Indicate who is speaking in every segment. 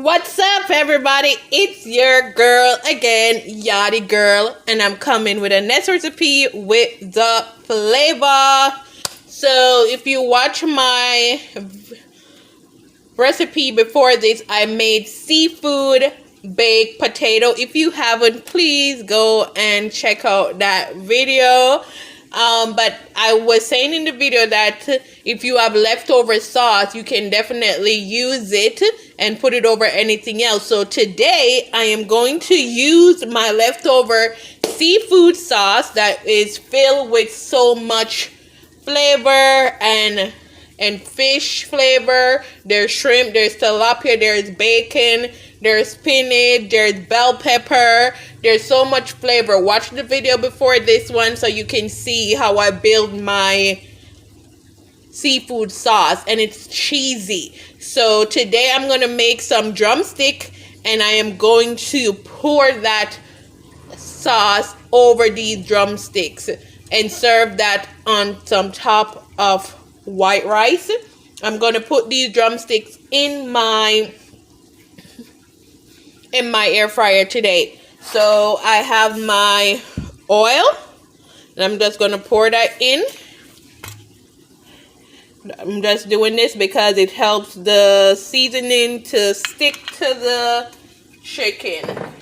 Speaker 1: What's up, everybody? It's your girl again, Yachty Girl, and I'm coming with a next recipe with the flavor. So if you watch my recipe before this, I made seafood baked potato. If you haven't, please go and check out that video. But I was saying in the video that if you have leftover sauce, you can definitely use it and put it over anything else. So today I am going to use my leftover seafood sauce that is filled with so much flavor and fish flavor. There's shrimp, there's tilapia, there's bacon, there's spinach, there's bell pepper. There's so much flavor. Watch the video before this one so you can see how I build my seafood sauce, and it's cheesy. So today I'm going to make some drumstick, and I am going to pour that sauce over these drumsticks and serve that on some top of white rice. I'm going to put these drumsticks in my air fryer today. So I have my oil, and I'm just going to pour that in. I'm just doing this because it helps the seasoning to stick to the chicken.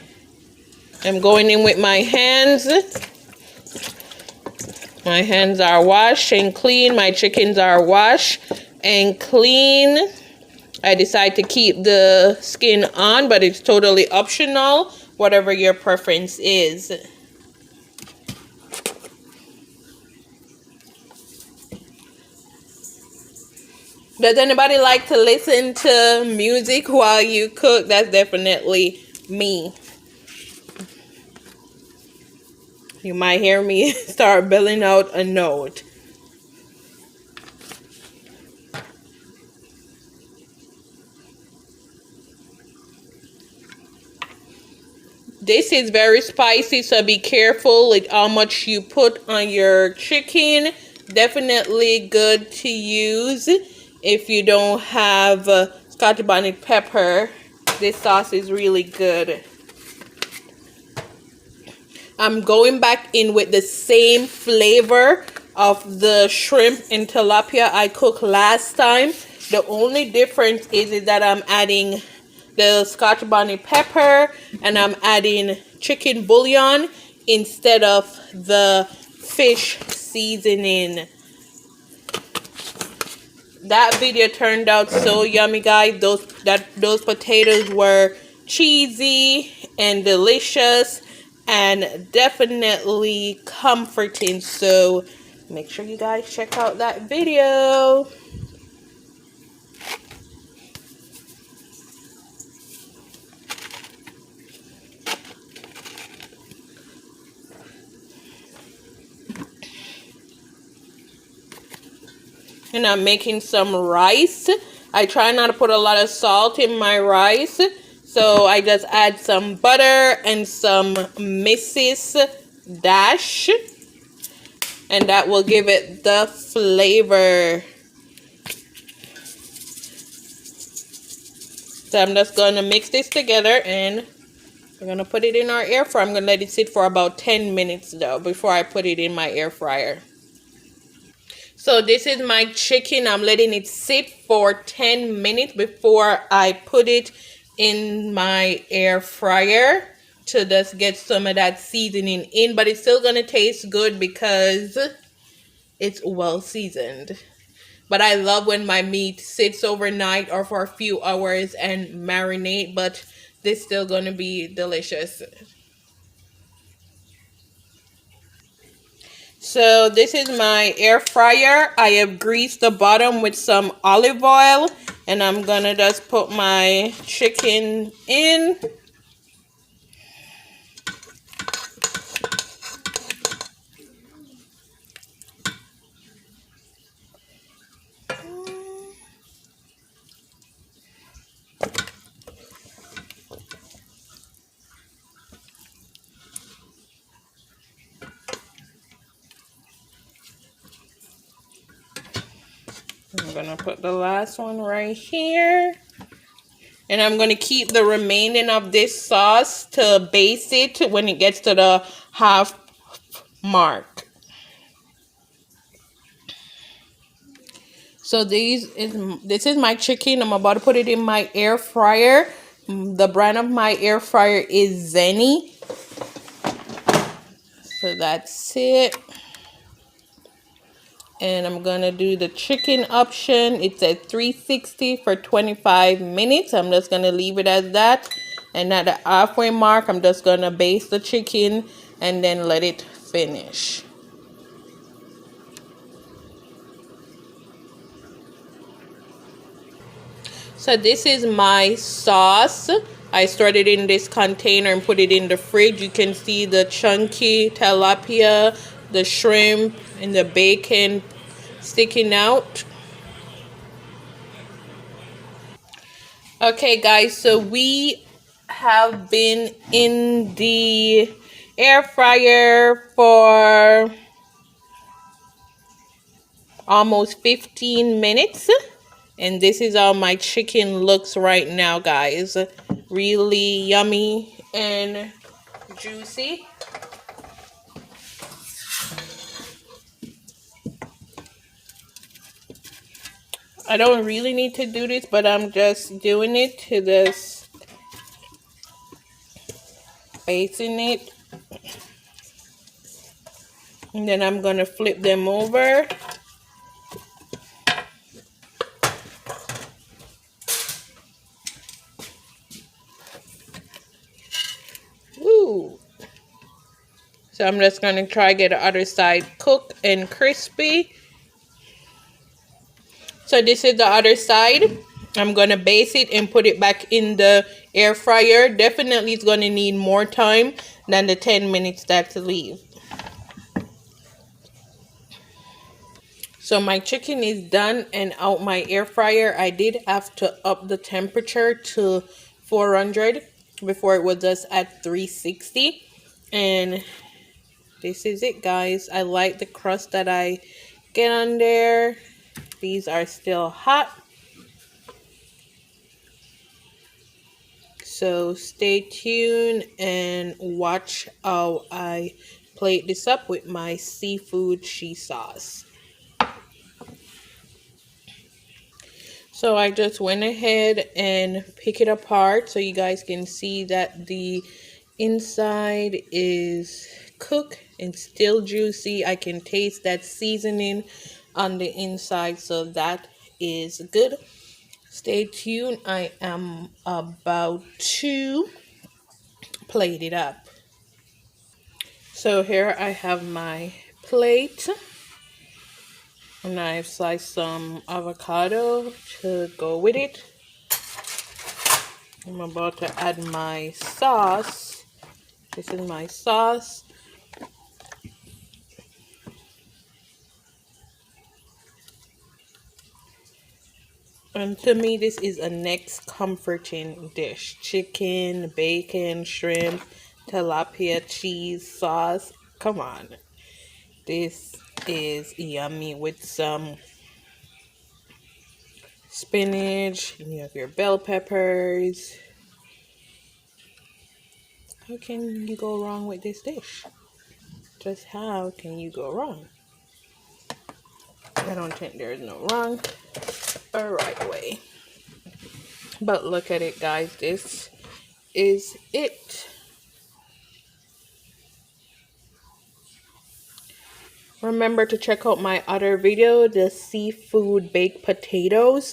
Speaker 1: I'm going in with my hands. My hands are washed and clean. My chickens are washed and clean. I decide to keep the skin on, but it's totally optional, whatever your preference is. Does anybody like to listen to music while you cook? That's definitely me. You might hear me start billing out a note. This is very spicy, so be careful with how much you put on your chicken. Definitely good to use if you don't have Scotch bonnet pepper. This sauce is really good. I'm going back in with the same flavor of the shrimp and tilapia I cooked last time. The only difference is that I'm adding the Scotch bonnet pepper and I'm adding chicken bouillon instead of the fish seasoning. That video turned out so yummy, guys. Those potatoes were cheesy and delicious and definitely comforting. So make sure you guys check out that video. And I'm making some rice. I try not to put a lot of salt in my rice. So I just add some butter and some Mrs. Dash. And that will give it the flavor. So I'm just going to mix this together and we're going to put it in our air fryer. I'm going to let it sit for about 10 minutes though before I put it in my air fryer. So this is my chicken. I'm letting it sit for 10 minutes before I put it in my air fryer to just get some of that seasoning in. But it's still going to taste good because it's well seasoned. But I love when my meat sits overnight or for a few hours and marinate. But this is still going to be delicious. So this is my air fryer. I have greased the bottom with some olive oil. And I'm going to just put my chicken in. I'm gonna put the last one right here. And I'm going to keep the remaining of this sauce to base it when it gets to the half mark. So this is my chicken. I'm about to put it in my air fryer. The brand of my air fryer is Zenny. So that's it. And I'm gonna do the chicken option. It's at 360 for 25 minutes. I'm just gonna leave it as that. And at the halfway mark, I'm just gonna baste the chicken and then let it finish. So this is my sauce. I stored it in this container and put it in the fridge. You can see the chunky tilapia, the shrimp, and the bacon sticking out. Okay, guys, so we have been in the air fryer for almost 15 minutes. And this is how my chicken looks right now, guys. Really yummy and juicy. I don't really need to do this, but I'm just doing it to this, basting it. And then I'm going to flip them over. Ooh. So I'm just going to try get the other side cooked and crispy. So this is the other side. I'm going to base it and put it back in the air fryer. Definitely it's going to need more time than the 10 minutes that's leave. So my chicken is done and out my air fryer. I did have to up the temperature to 400 before it was just at 360. And this is it, guys. I like the crust that I get on there. These are still hot. So stay tuned and watch how I plate this up with my seafood cheese sauce. So I just went ahead and pick it apart so you guys can see that the inside is cooked and still juicy. I can taste that seasoning on the inside, so that is good. Stay tuned. I am about to plate it up. So here I have my plate. And I've sliced some avocado to go with it. I'm about to add my sauce. This is my sauce. And to me, this is a next comforting dish. Chicken, bacon, shrimp, tilapia, cheese, sauce. Come on. This is yummy with some spinach. You have your bell peppers. How can you go wrong with this dish? Just how can you go wrong? I don't think there's no wrong or right way. But look at it, guys. This is it. Remember to check out my other video, the seafood baked potatoes.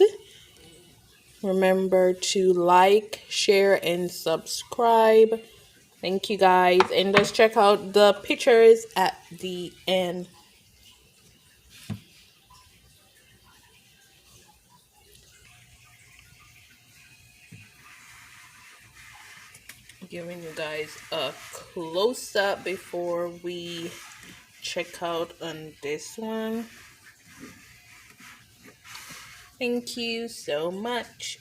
Speaker 1: Remember to like, share, and subscribe. Thank you, guys. And just check out the pictures at the end. Giving you guys a close-up before we check out on this one. Thank you so much.